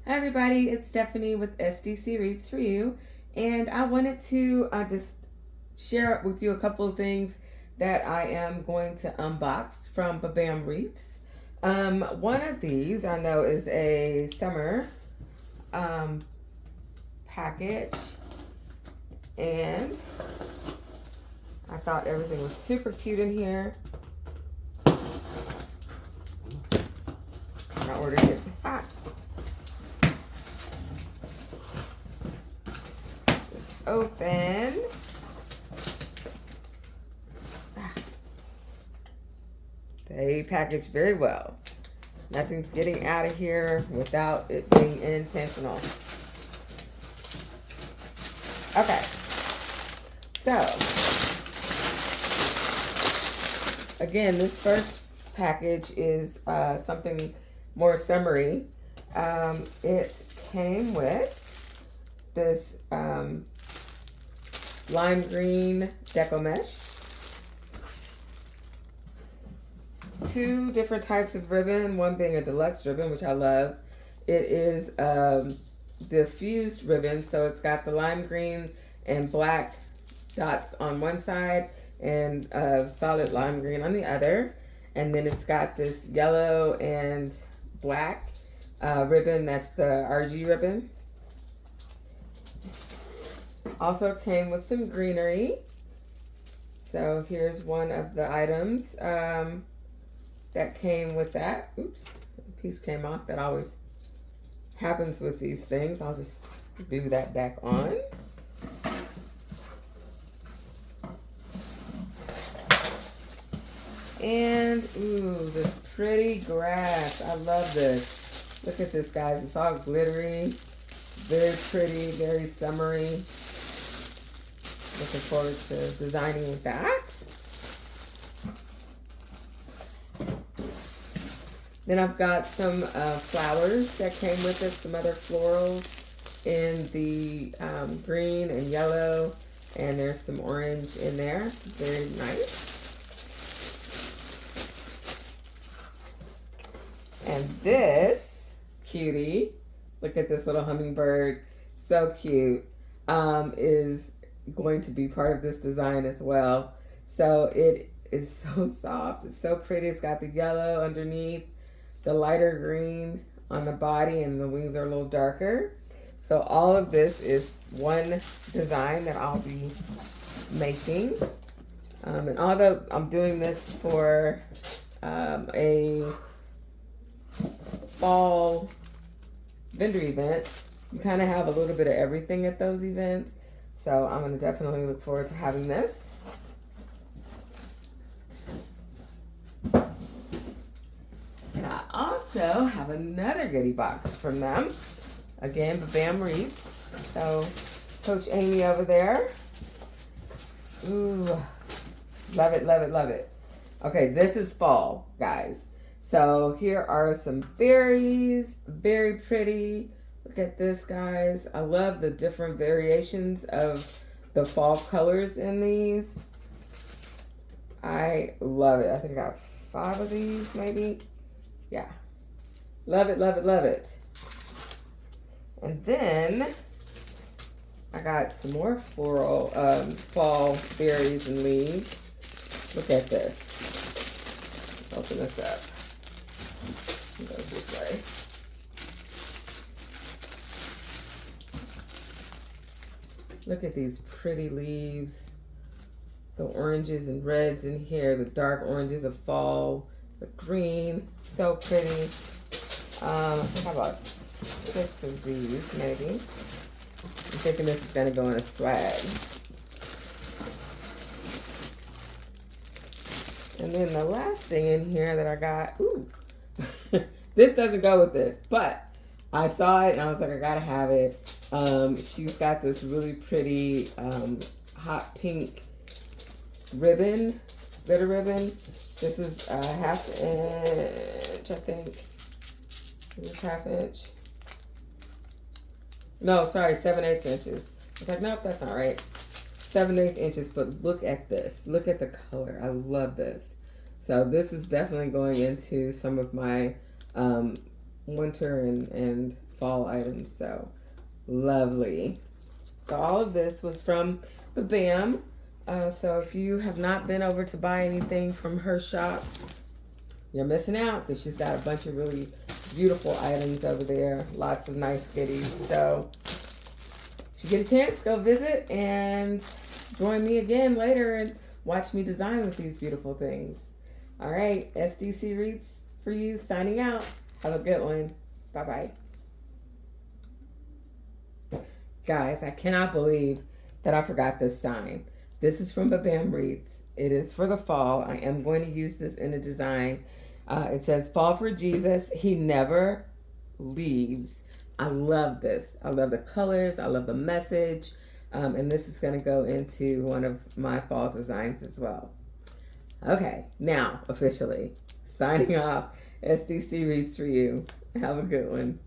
Hi everybody, it's Stephanie with SDC Wreaths for you, and I wanted to just share with you a couple of things that I am going to unbox from Bam Wreaths. One of these I know is a summer package, and I thought everything was super cute in here. I ordered it hot. Open. They package very well. Nothing's getting out of here without it being intentional. Okay. So, again, this first package is something more summery. It came with this lime green deco mesh, 2 different types of ribbon, one being a deluxe ribbon, which I love. It is diffused ribbon, so it's got the lime green and black dots on one side and solid lime green on the other, and then it's got this yellow and black ribbon, that's the RG ribbon. Also came with some greenery. So here's one of the items that came with that. Oops, a piece came off. That always happens with these things. I'll just glue that back on. And, ooh, this pretty grass. I love this. Look at this, guys. It's all glittery. Very pretty, very summery. Looking forward to designing with that. Then I've got some flowers that came with it, some other florals in the green and yellow, and there's some orange in there. Very nice. And this cutie, look at this little hummingbird, so cute, is going to be part of this design as well. So it is so soft, it's so pretty. It's got the yellow underneath, the lighter green on the body, and the wings are a little darker. So all of this is one design that I'll be making. And although I'm doing this for a fall vendor event, you kind of have a little bit of everything at those events. So I'm going to definitely look forward to having this. And I also have another goodie box from them. Again, Bam Wreaths. So Coach Amy over there. Ooh, love it, love it, love it. Okay, this is fall, guys. So here are some berries, very pretty. Look at this, guys. I love the different variations of the fall colors in these. I love it. I think I got 5 of these, maybe. Yeah. Love it, love it, love it. And then I got some more floral, fall berries and leaves. Look at this. Open this up. It goes this way. Look at these pretty leaves. The oranges and reds in here, the dark oranges of fall, the green, so pretty. I think I bought 6 of these, maybe. I'm thinking this is gonna go in a swag. And then the last thing in here that I got, ooh, this doesn't go with this, but I saw it and I was like, I gotta have it. She's got this really pretty hot pink ribbon, glitter ribbon. This is a 1/2 inch, I think. Is this 1/2 inch? No, sorry, 7/8 inches. I was like, nope, that's not right. 7/8 inches, but look at this. Look at the color. I love this. So this is definitely going into some of my winter and fall items. So lovely. So all of this was from BAM. So if you have not been over to buy anything from her shop, you're missing out, because she's got a bunch of really beautiful items over there. Lots of nice goodies. So if you get a chance, go visit and join me again later and watch me design with these beautiful things. All right, SDC Wreaths for you, signing out. Have a good one. Bye-bye. Guys, I cannot believe that I forgot this sign. This is from BAM Wreaths. It is for the fall. I am going to use this in a design. It says, "Fall for Jesus. He never leaves." I love this. I love the colors. I love the message. And this is going to go into one of my fall designs as well. Okay, now officially signing off. SDC Wreaths for you. Have a good one.